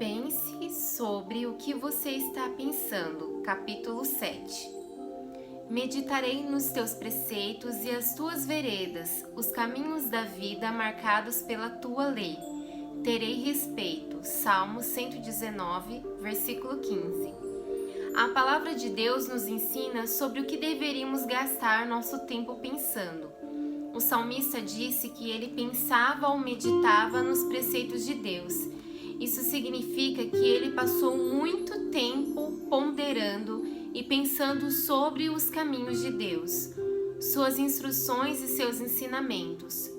Pense sobre o que você está pensando. Capítulo 7. Meditarei nos teus preceitos e as tuas veredas, os caminhos da vida marcados pela tua lei. Terei respeito. Salmo 119, versículo 15. A palavra de Deus nos ensina sobre o que deveríamos gastar nosso tempo pensando. O salmista disse que ele pensava ou meditava nos preceitos de Deus. Isso significa que ele passou muito tempo ponderando e pensando sobre os caminhos de Deus, suas instruções e seus ensinamentos.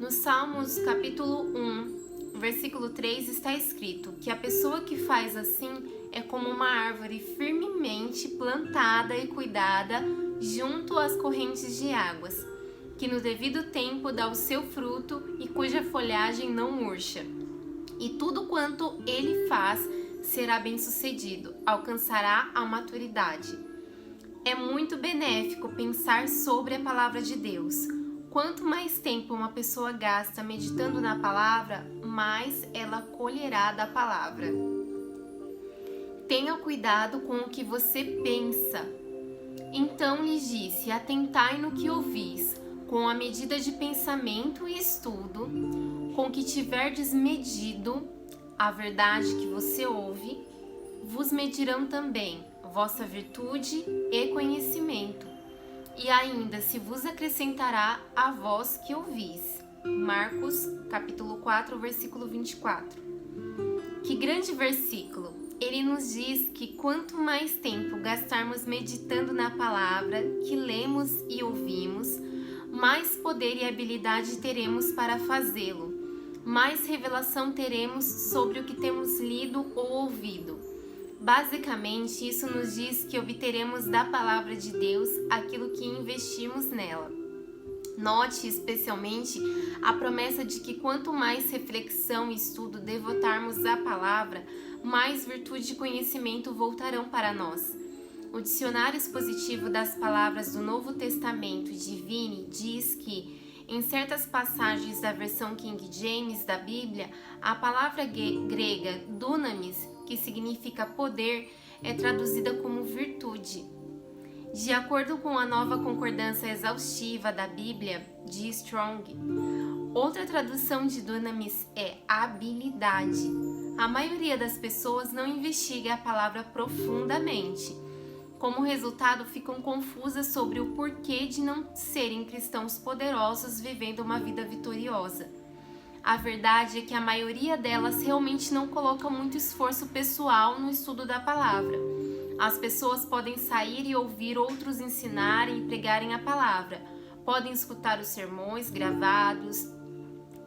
No Salmos capítulo 1, versículo 3 está escrito que a pessoa que faz assim é como uma árvore firmemente plantada e cuidada junto às correntes de águas, que no devido tempo dá o seu fruto e cuja folhagem não murcha. E tudo quanto ele faz será bem-sucedido, alcançará a maturidade. É muito benéfico pensar sobre a palavra de Deus. Quanto mais tempo uma pessoa gasta meditando na palavra, mais ela colherá da palavra. Tenha cuidado com o que você pensa. Então lhes disse: atentai no que ouvis, com a medida de pensamento e estudo, com que tiverdes medido a verdade que você ouve, vos medirão também vossa virtude e conhecimento, e ainda se vos acrescentará a vós que ouvis. Marcos, capítulo 4, versículo 24. Que grande versículo! Ele nos diz que quanto mais tempo gastarmos meditando na palavra que lemos e ouvimos, mais poder e habilidade teremos para fazê-lo, mais revelação teremos sobre o que temos lido ou ouvido. Basicamente, isso nos diz que obteremos da palavra de Deus aquilo que investimos nela. Note especialmente a promessa de que quanto mais reflexão e estudo devotarmos à palavra, mais virtude e conhecimento voltarão para nós. O dicionário expositivo das palavras do Novo Testamento de Vini diz que, em certas passagens da versão King James da Bíblia, a palavra grega dunamis, que significa poder, é traduzida como virtude. De acordo com a nova concordância exaustiva da Bíblia, de Strong, outra tradução de dunamis é habilidade. A maioria das pessoas não investiga a palavra profundamente. Como resultado, ficam confusas sobre o porquê de não serem cristãos poderosos vivendo uma vida vitoriosa. A verdade é que a maioria delas realmente não coloca muito esforço pessoal no estudo da palavra. As pessoas podem sair e ouvir outros ensinarem e pregarem a palavra, podem escutar os sermões gravados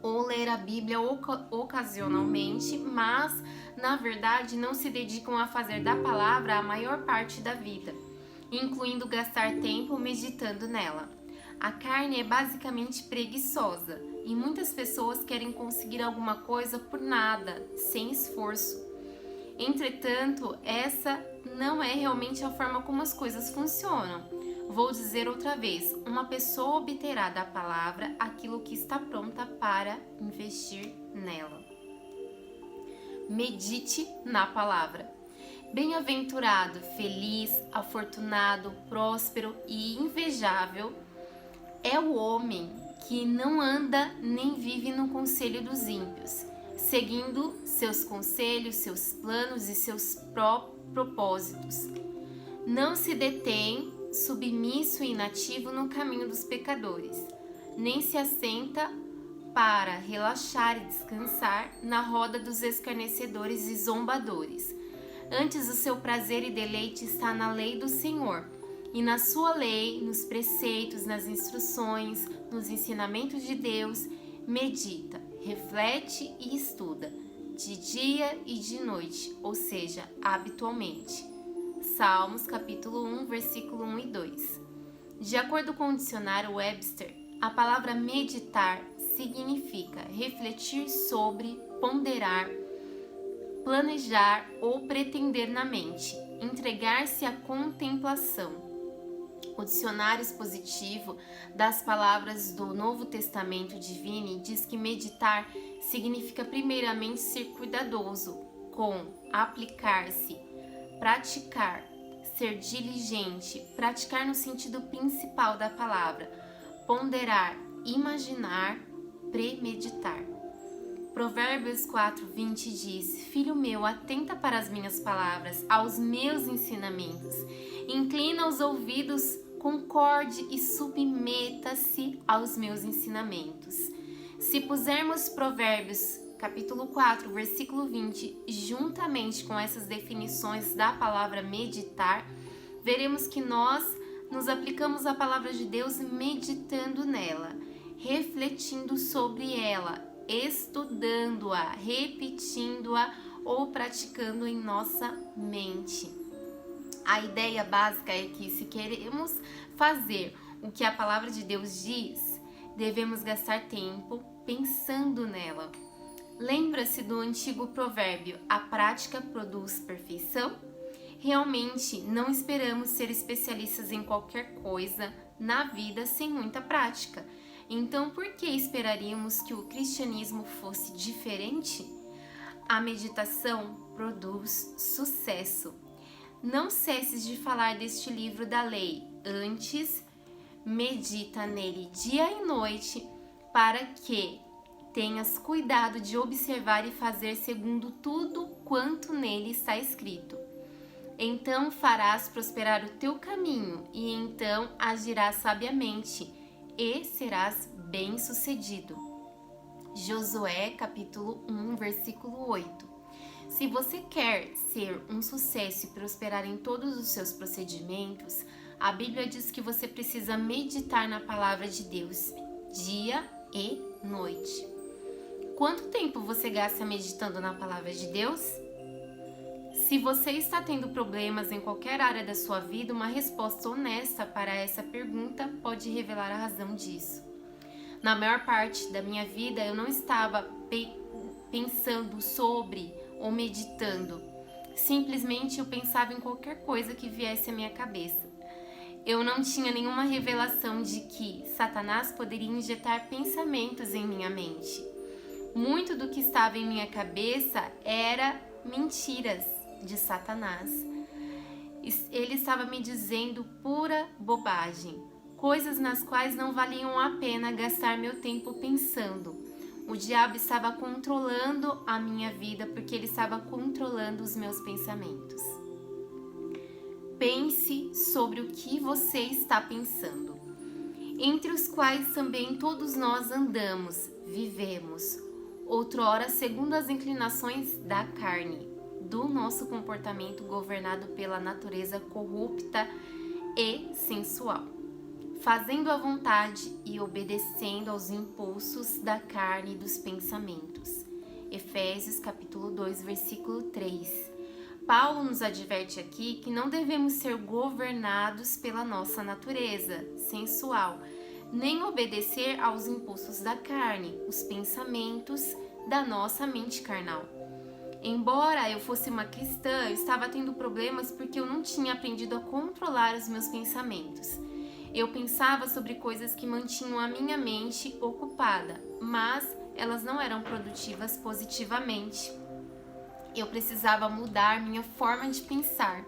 ou ler a Bíblia ocasionalmente, mas, na verdade, não se dedicam a fazer da palavra a maior parte da vida, incluindo gastar tempo meditando nela. A carne é basicamente preguiçosa e muitas pessoas querem conseguir alguma coisa por nada, sem esforço. Entretanto, essa não é realmente a forma como as coisas funcionam. Vou dizer outra vez, uma pessoa obterá da palavra aquilo que está pronta para investir nela. Medite na palavra. Bem-aventurado, feliz, afortunado, próspero e invejável é o homem que não anda nem vive no conselho dos ímpios, seguindo seus conselhos, seus planos e seus propósitos. Não se detém submisso e inativo no caminho dos pecadores, nem se assenta para relaxar e descansar na roda dos escarnecedores e zombadores. Antes, o seu prazer e deleite está na lei do Senhor, e na sua lei, nos preceitos, nas instruções, nos ensinamentos de Deus, medita, reflete e estuda, de dia e de noite, ou seja, habitualmente. Salmos capítulo 1, versículo 1 e 2. De acordo com o dicionário Webster, a palavra meditar significa refletir sobre, ponderar, planejar ou pretender na mente, entregar-se à contemplação. O dicionário expositivo das palavras do Novo Testamento de Vini diz que meditar significa primeiramente ser cuidadoso, com aplicar-se, praticar, ser diligente, praticar no sentido principal da palavra, ponderar, imaginar, premeditar. Provérbios 4:20 diz: Filho meu, atenta para as minhas palavras, aos meus ensinamentos. Inclina os ouvidos, concorde e submeta-se aos meus ensinamentos. Se pusermos Provérbios capítulo 4, versículo 20, juntamente com essas definições da palavra meditar, veremos que nós nos aplicamos à palavra de Deus meditando nela, refletindo sobre ela, estudando-a, repetindo-a ou praticando em nossa mente. A ideia básica é que, se queremos fazer o que a palavra de Deus diz, devemos gastar tempo pensando nela. Lembra-se do antigo provérbio: a prática produz perfeição? Realmente, não esperamos ser especialistas em qualquer coisa na vida sem muita prática. Então, por que esperaríamos que o cristianismo fosse diferente? A meditação produz sucesso. Não cesses de falar deste livro da lei. Antes, medita nele dia e noite, para que tenhas cuidado de observar e fazer segundo tudo quanto nele está escrito. Então farás prosperar o teu caminho, e então agirás sabiamente, e serás bem-sucedido. Josué, capítulo 1, versículo 8. Se você quer ser um sucesso e prosperar em todos os seus procedimentos, a Bíblia diz que você precisa meditar na palavra de Deus, dia e noite. Quanto tempo você gasta meditando na palavra de Deus? Se você está tendo problemas em qualquer área da sua vida, uma resposta honesta para essa pergunta pode revelar a razão disso. Na maior parte da minha vida, eu não estava pensando sobre ou meditando. Simplesmente eu pensava em qualquer coisa que viesse à minha cabeça. Eu não tinha nenhuma revelação de que Satanás poderia injetar pensamentos em minha mente. Muito do que estava em minha cabeça era mentiras de Satanás. Ele estava me dizendo pura bobagem, coisas nas quais não valiam a pena gastar meu tempo pensando. O diabo estava controlando a minha vida porque ele estava controlando os meus pensamentos. Pense sobre o que você está pensando, entre os quais também todos nós andamos, vivemos, outrora segundo as inclinações da carne, do nosso comportamento governado pela natureza corrupta e sensual, fazendo a vontade e obedecendo aos impulsos da carne e dos pensamentos. Efésios capítulo 2, versículo 3. Paulo nos adverte aqui que não devemos ser governados pela nossa natureza sensual, nem obedecer aos impulsos da carne, os pensamentos da nossa mente carnal. Embora eu fosse uma cristã, eu estava tendo problemas porque eu não tinha aprendido a controlar os meus pensamentos. Eu pensava sobre coisas que mantinham a minha mente ocupada, mas elas não eram produtivas positivamente. Eu precisava mudar minha forma de pensar.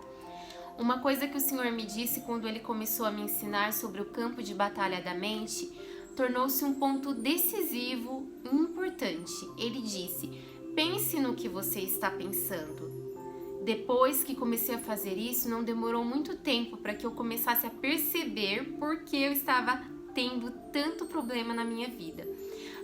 Uma coisa que o Senhor me disse quando Ele começou a me ensinar sobre o campo de batalha da mente tornou-se um ponto decisivo e importante. Ele disse: pense no que você está pensando. Depois que comecei a fazer isso, não demorou muito tempo para que eu começasse a perceber por que eu estava tendo tanto problema na minha vida.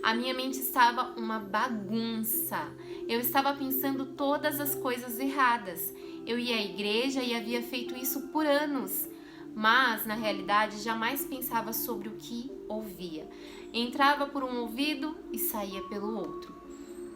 A minha mente estava uma bagunça. Eu estava pensando todas as coisas erradas. Eu ia à igreja e havia feito isso por anos, mas na realidade jamais pensava sobre o que ouvia. Entrava por um ouvido e saía pelo outro,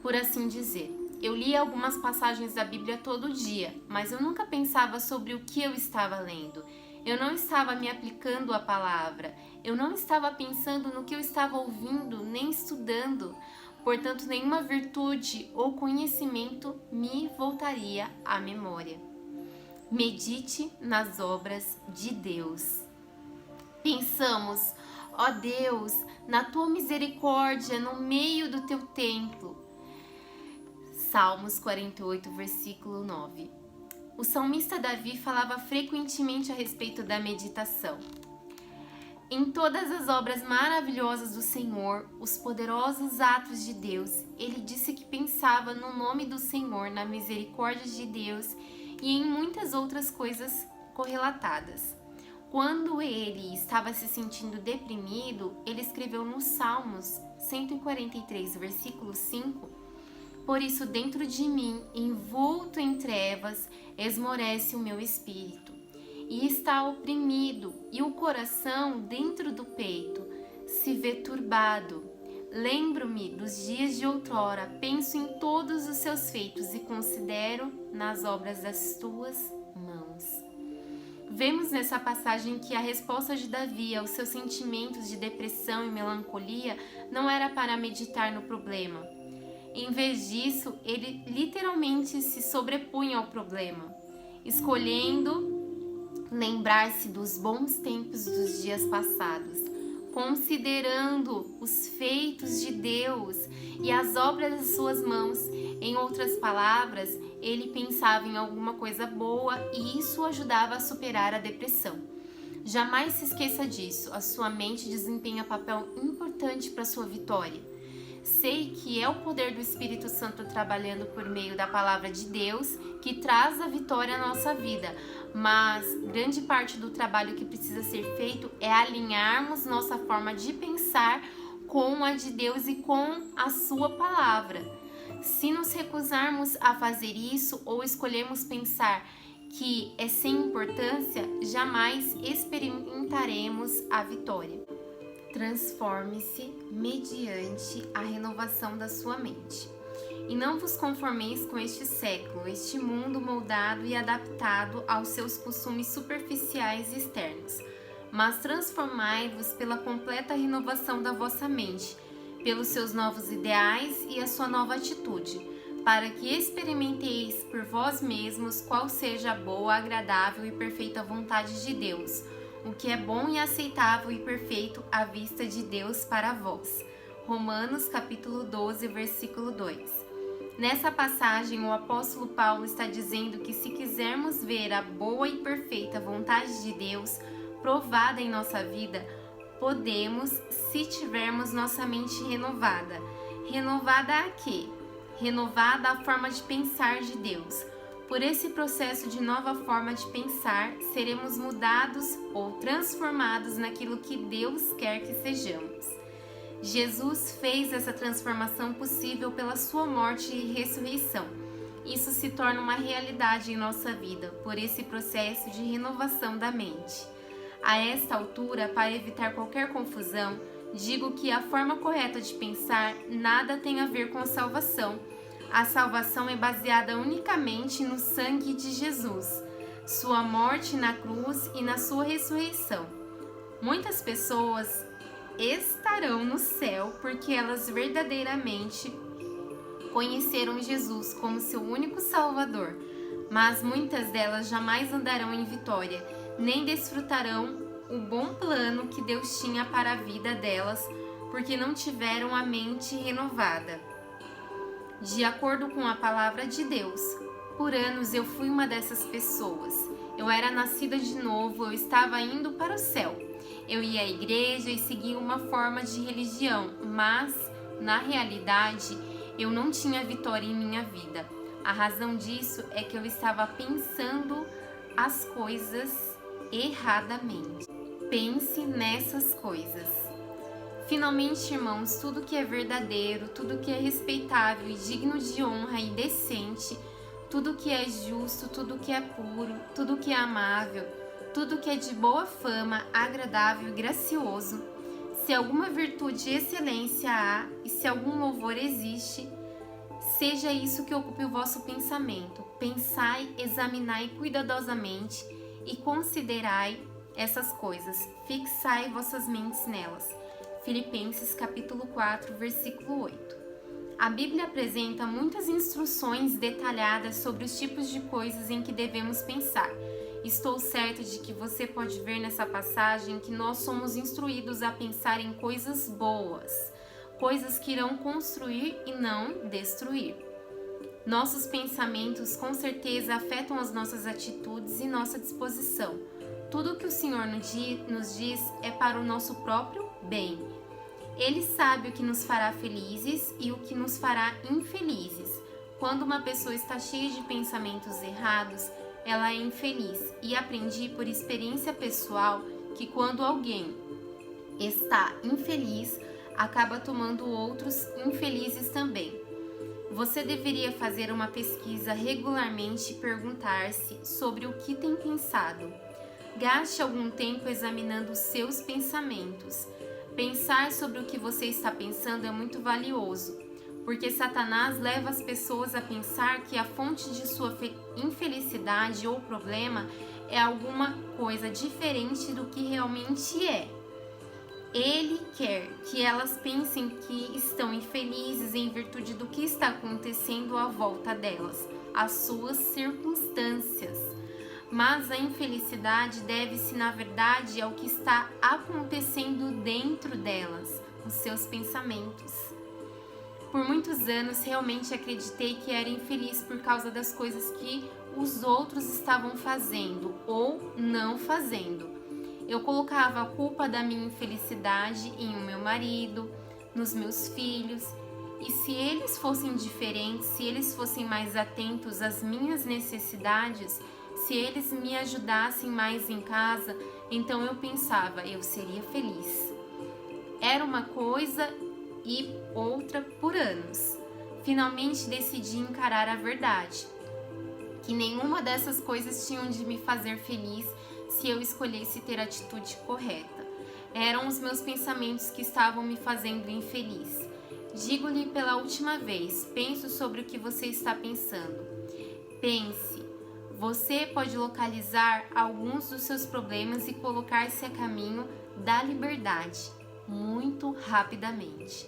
por assim dizer. Eu lia algumas passagens da Bíblia todo dia, mas eu nunca pensava sobre o que eu estava lendo. Eu não estava me aplicando à palavra. Eu não estava pensando no que eu estava ouvindo, nem estudando. Portanto, nenhuma virtude ou conhecimento me voltaria à memória. Medite nas obras de Deus. Pensamos: ó Deus, na tua misericórdia, no meio do teu templo, Salmos 48, versículo 9. O salmista Davi falava frequentemente a respeito da meditação. Em todas as obras maravilhosas do Senhor, os poderosos atos de Deus, ele disse que pensava no nome do Senhor, na misericórdia de Deus e em muitas outras coisas correlatadas. Quando ele estava se sentindo deprimido, ele escreveu no Salmos 143, versículo 5: Por isso dentro de mim, envolto em trevas, esmorece o meu espírito, e está oprimido, e o coração dentro do peito se vê turbado. Lembro-me dos dias de outrora, penso em todos os seus feitos e considero nas obras das tuas mãos. Vemos nessa passagem que a resposta de Davi aos seus sentimentos de depressão e melancolia não era para meditar no problema. Em vez disso, ele literalmente se sobrepunha ao problema, escolhendo lembrar-se dos bons tempos dos dias passados, considerando os feitos de Deus e as obras das suas mãos. Em outras palavras, ele pensava em alguma coisa boa e isso o ajudava a superar a depressão. Jamais se esqueça disso, a sua mente desempenha papel importante para a sua vitória. Sei que é o poder do Espírito Santo trabalhando por meio da palavra de Deus que traz a vitória à nossa vida, mas grande parte do trabalho que precisa ser feito é alinharmos nossa forma de pensar com a de Deus e com a sua palavra. Se nos recusarmos a fazer isso ou escolhermos pensar que é sem importância, jamais experimentaremos a vitória. Transforme-se mediante a renovação da sua mente. E não vos conformeis com este século, este mundo moldado e adaptado aos seus costumes superficiais e externos, mas transformai-vos pela completa renovação da vossa mente, pelos seus novos ideais e a sua nova atitude, para que experimenteis por vós mesmos qual seja a boa, agradável e perfeita vontade de Deus, o que é bom e aceitável e perfeito à vista de Deus para vós. Romanos capítulo 12, versículo 2. Nessa passagem, o apóstolo Paulo está dizendo que se quisermos ver a boa e perfeita vontade de Deus provada em nossa vida, podemos se tivermos nossa mente renovada. Renovada a quê? Renovada a forma de pensar de Deus. Por esse processo de nova forma de pensar, seremos mudados ou transformados naquilo que Deus quer que sejamos. Jesus fez essa transformação possível pela sua morte e ressurreição. Isso se torna uma realidade em nossa vida, por esse processo de renovação da mente. A esta altura, para evitar qualquer confusão, digo que a forma correta de pensar nada tem a ver com a salvação. A salvação é baseada unicamente no sangue de Jesus, sua morte na cruz e na sua ressurreição. Muitas pessoas estarão no céu porque elas verdadeiramente conheceram Jesus como seu único Salvador, mas muitas delas jamais andarão em vitória, nem desfrutarão o bom plano que Deus tinha para a vida delas, porque não tiveram a mente renovada. De acordo com a palavra de Deus, por anos eu fui uma dessas pessoas. Eu era nascida de novo, eu estava indo para o céu. Eu ia à igreja e seguia uma forma de religião, mas, na realidade, eu não tinha vitória em minha vida. A razão disso é que eu estava pensando as coisas erradamente. Pense nessas coisas. Finalmente, irmãos, tudo que é verdadeiro, tudo que é respeitável e digno de honra e decente, tudo que é justo, tudo que é puro, tudo que é amável, tudo que é de boa fama, agradável e gracioso, se alguma virtude e excelência há e se algum louvor existe, seja isso que ocupe o vosso pensamento. Pensai, examinai cuidadosamente e considerai essas coisas, fixai vossas mentes nelas. Filipenses capítulo 4, versículo 8. A Bíblia apresenta muitas instruções detalhadas sobre os tipos de coisas em que devemos pensar. Estou certa de que você pode ver nessa passagem que nós somos instruídos a pensar em coisas boas, coisas que irão construir e não destruir. Nossos pensamentos com certeza afetam as nossas atitudes e nossa disposição. Tudo que o Senhor nos diz é para o nosso próprio bem. Ele sabe o que nos fará felizes e o que nos fará infelizes. Quando uma pessoa está cheia de pensamentos errados, ela é infeliz. E aprendi por experiência pessoal que quando alguém está infeliz, acaba tomando outros infelizes também. Você deveria fazer uma pesquisa regularmente e perguntar-se sobre o que tem pensado. Gaste algum tempo examinando os seus pensamentos. Pensar sobre o que você está pensando é muito valioso, porque Satanás leva as pessoas a pensar que a fonte de sua infelicidade ou problema é alguma coisa diferente do que realmente é. Ele quer que elas pensem que estão infelizes em virtude do que está acontecendo à volta delas, as suas circunstâncias. Mas a infelicidade deve-se, na verdade, ao que está acontecendo dentro delas, os seus pensamentos. Por muitos anos, realmente acreditei que era infeliz por causa das coisas que os outros estavam fazendo ou não fazendo. Eu colocava a culpa da minha infelicidade em o meu marido, nos meus filhos, e se eles fossem diferentes, se eles fossem mais atentos às minhas necessidades, se eles me ajudassem mais em casa, então eu pensava, eu seria feliz. Era uma coisa e outra por anos. Finalmente decidi encarar a verdade, que nenhuma dessas coisas tinham de me fazer feliz se eu escolhesse ter a atitude correta. Eram os meus pensamentos que estavam me fazendo infeliz. Digo-lhe pela última vez, pense sobre o que você está pensando. Pense. Você pode localizar alguns dos seus problemas e colocar-se a caminho da liberdade muito rapidamente.